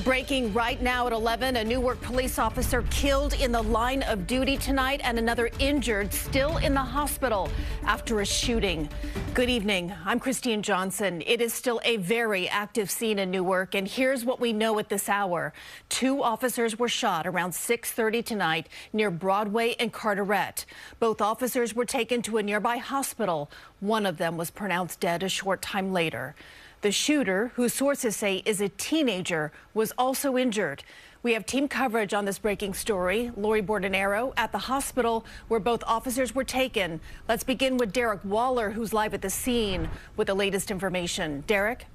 Breaking right now at 11, a Newark police officer killed in the line of duty tonight and another injured still in the hospital after a shooting. Good evening. I'm Christine Johnson. It is still a very active scene in Newark, and here's what we know at this hour. 2 officers were shot around 6:30 tonight near Broadway and Carteret. Both officers were taken to a nearby hospital. One of them was pronounced dead a short time later. The shooter, whose sources say is a teenager, was also injured. We have team coverage on this breaking story. Lori Bordenero at the hospital where both officers were taken. Let's begin with Derek Waller, who's live at the scene with the latest information. Derek?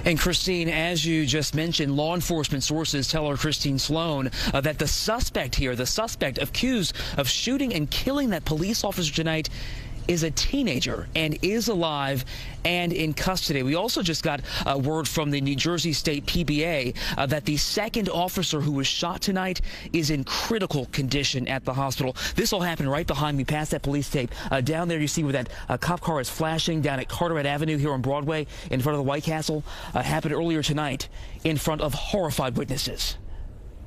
And Christine, as you just mentioned, law enforcement sources tell our Christine Sloan that the suspect accused of shooting and killing that police officer tonight is a teenager and is alive and in custody. We also just got word from the New Jersey State PBA that the second officer who was shot tonight is in critical condition at the hospital. This all happened right behind me, past that police tape. Down there you see where that cop car is flashing down at Carteret Avenue here on Broadway in front of the White Castle. Happened earlier tonight in front of horrified witnesses.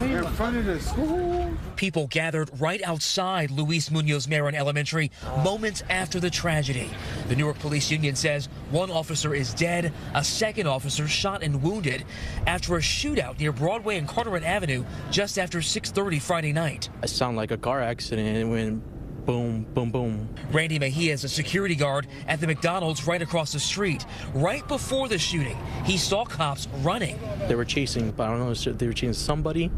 In front of the school. People gathered right outside Luis Munoz Marin Elementary moments after the tragedy. The Newark Police Union says one officer is dead, a second officer shot and wounded after a shootout near Broadway and Carteret Avenue just after 6:30 Friday night. It sounded like a car accident. It went boom, boom, boom. Randy Mejia is a security guard at the McDonald's right across the street. Right before the shooting, he saw cops running. They were chasing, but I don't know if they were chasing somebody.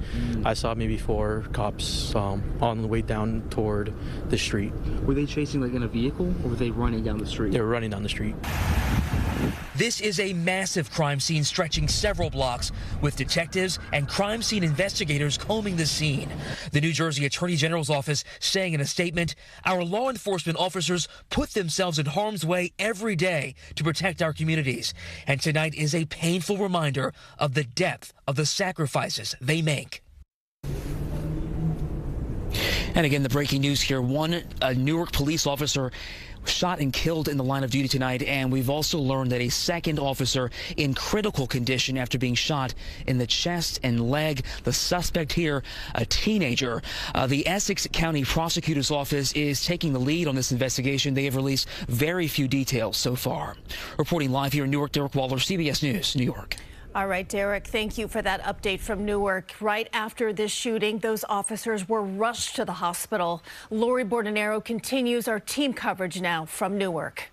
I saw maybe 4 cops on the way down toward the street. Were they chasing like in a vehicle, or were they running down the street? They were running down the street. This is a massive crime scene stretching several blocks, with detectives and crime scene investigators combing the scene. The New Jersey Attorney General's office saying in a statement, "Our law enforcement officers put themselves in harm's way every day to protect our communities. And tonight is a painful reminder of the depth of the sacrifices they make." And again, the breaking news here, a Newark police officer shot and killed in the line of duty tonight, and we've also learned that a second officer in critical condition after being shot in the chest and leg. The suspect here, a teenager. The Essex County Prosecutor's Office is taking the lead on this investigation. They have released very few details so far. Reporting live here in Newark, Derek Waller, CBS News, New York. All right, Derek, thank you for that update from Newark. Right after this shooting, those officers were rushed to the hospital. Lori Bordenero continues our team coverage now from Newark.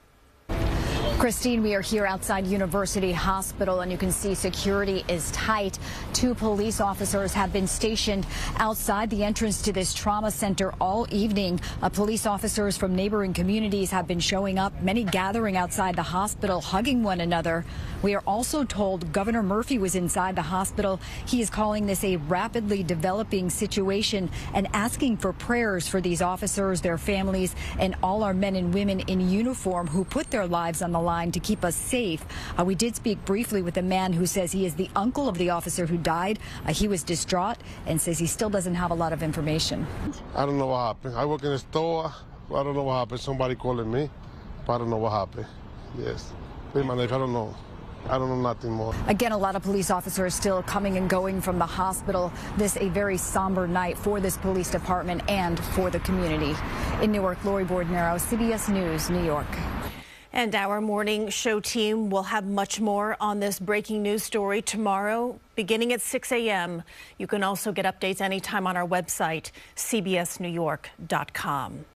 Christine, we are here outside University Hospital, and you can see security is tight. 2 police officers have been stationed outside the entrance to this trauma center all evening. Police officers from neighboring communities have been showing up, many gathering outside the hospital, hugging one another. We are also told Governor Murphy was inside the hospital. He is calling this a rapidly developing situation and asking for prayers for these officers, their families, and all our men and women in uniform who put their lives on the line to keep us safe. We did speak briefly with a man who says he is the uncle of the officer who died. He was distraught and says he still doesn't have a lot of information. I don't know what happened. I work in a store. I don't know what happened. Somebody calling me, but I don't know what happened. Yes. Pay my life. I don't know. I don't know nothing more. Again, a lot of police officers still coming and going from the hospital. This a very somber night for this police department and for the community. In Newark, Lori Bordenero, CBS News, New York. And our morning show team will have much more on this breaking news story tomorrow, beginning at 6 a.m. You can also get updates anytime on our website, cbsnewyork.com.